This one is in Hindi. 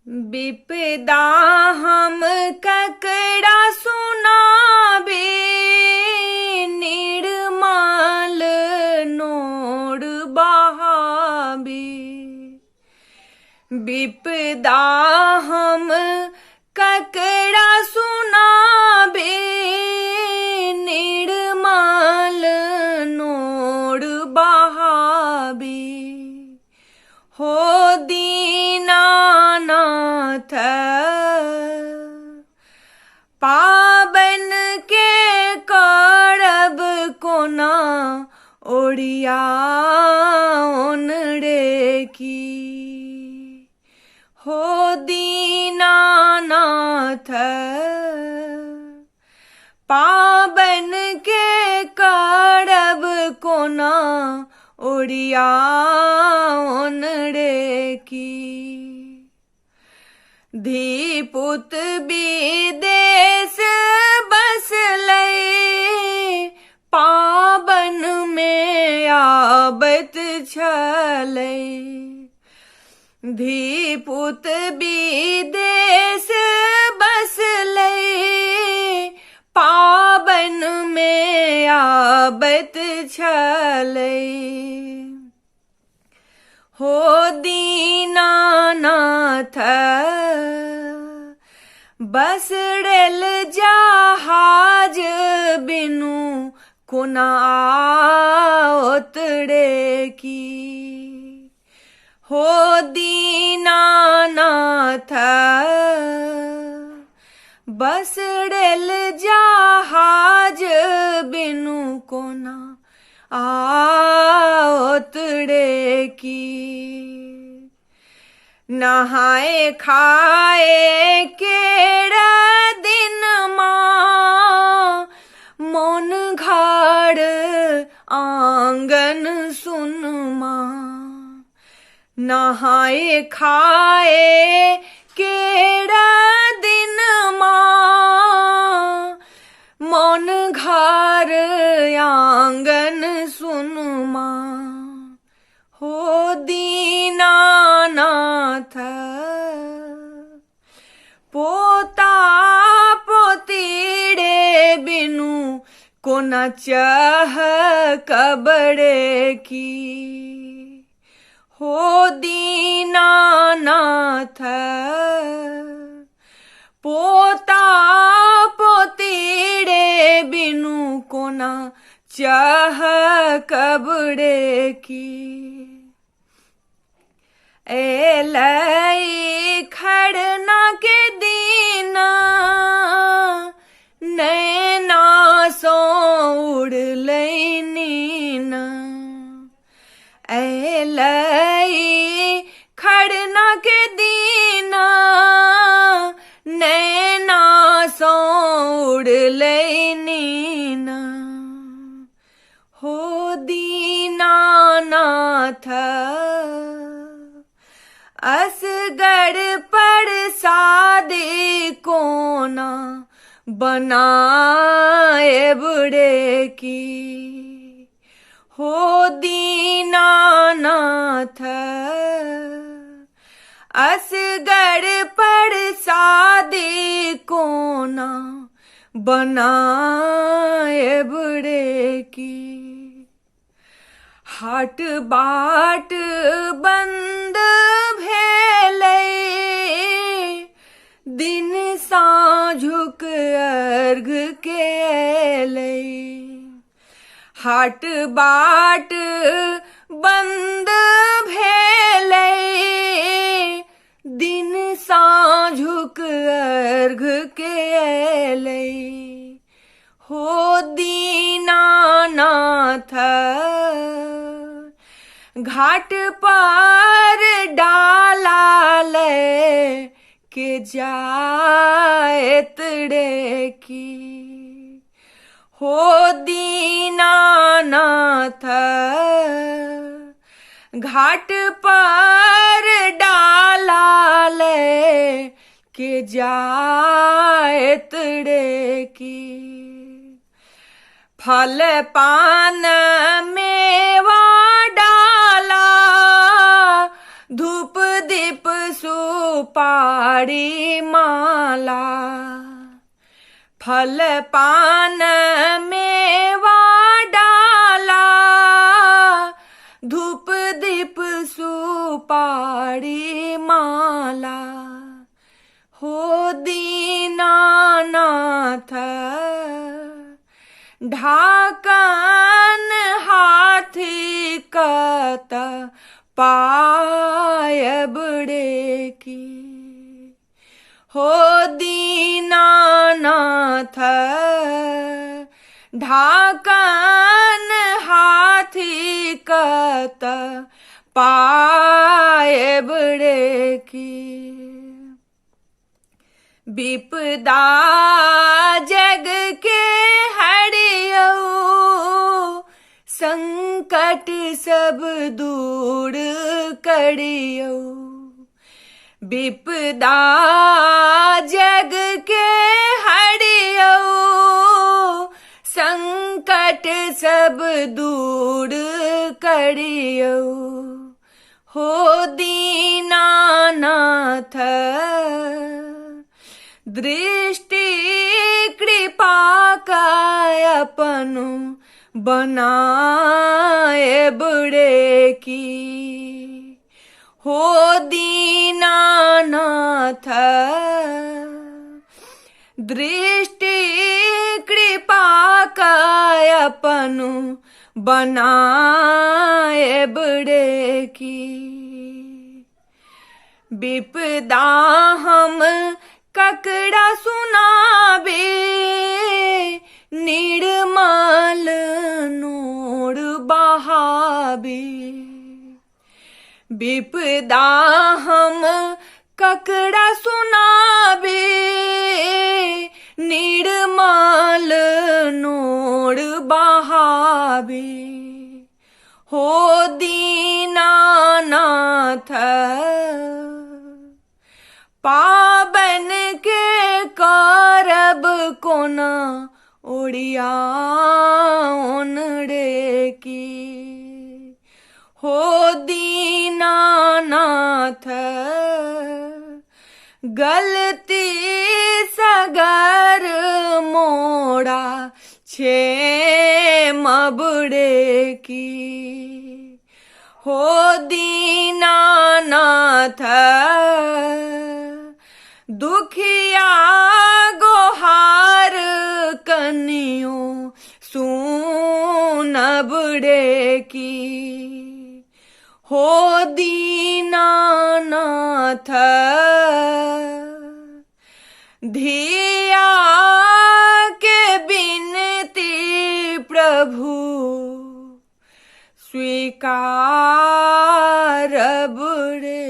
विपदा हम ककड़ा सुनाबे, निर्मल नोर बहाबे। विपदा हम ककड़ा सुनाबे, निर्मल नोर बहाबे। हो दीनानाथ पाबन के करब कोना, ओढ़िया ओनरे की। हो दीनानाथ पाबन के करब कोना, ओढ़िया ओनरे की। धीपुत विदेश बसलै, पाबन में आबत छलै। धीपुत विदेश बसलै, पाबन में आबत छलै। हो दीनानाथ बसड़ल जहाज बिनु, कोना ओतरे की। हो दीनानाथ बसड़ल जहाज बिनु, कोना ओतरे की। नहाए खाए केड़ा दिन माँ, मोन घर आंगन सुन माँ। नहाए खाए केड़ा दिन माँ, मोन घर आंगन सुन माँ। हो दीनानाथ पोता पोतीड़े बिनु, कोना चाह कबड़े की। हो दीनानाथ पोता पोतीड़े बिनु, कोना चाह कबड़े की। एलै खरना के दीना, नैना सो उड़लै नीना। एलै खरना के दीना, नैना सो उड़लै नीना। हो दीनानाथ असगर परसादे कोना, बनाए बुढ़े की। हो दीनानाथ असगर परसादे कोना, बनाए बुढ़े की। हाट बाट बंद भेलै, दिन साँझुक अर्घ के अयलै। हाट बाट बंद भेलै, दिन साँझुक अर्घ के अयलै। हो दीनानाथ घाट पर डाला ले के जाएत रे की। हो दीनानाथ घाट पर डाला ले के जाएत रे की। फल पान मेवा डाला, धूप दीप सुपारी माला फल पान मेवा डाला धूप दीप सुपारी माला हो दीनानाथ ढाकन हाथी कत पाय बड़े की हो दीनानाथ ढाकन हाथी कत पाय बड़े की विपदा जग के हरियो संकट सब दूर करियो विपदा जग के हरियो संकट सब दूर करियो हो दीनानाथ दृष्टि कृपा का अपनु बनाए बड़े की हो दीनानाथ दृष्टि कृपा का अपनु बनाए बड़े की विपदा हम ककड़ा सुनाबे निर्मल नोर बहाबे विपदा हम ककड़ा सुनाबे निर्मल नोर बहाबे हो दीनानाथ पावन के करब कोना ओडिया ओनड़े की हो दीनानाथ गलती सगर मोड़ा छे मबड़े की हो दीनानाथ दुखिया गोहार कनियो सुनबड़े की हो दीनानाथ धिया के बिनती प्रभु स्वीकार बड़े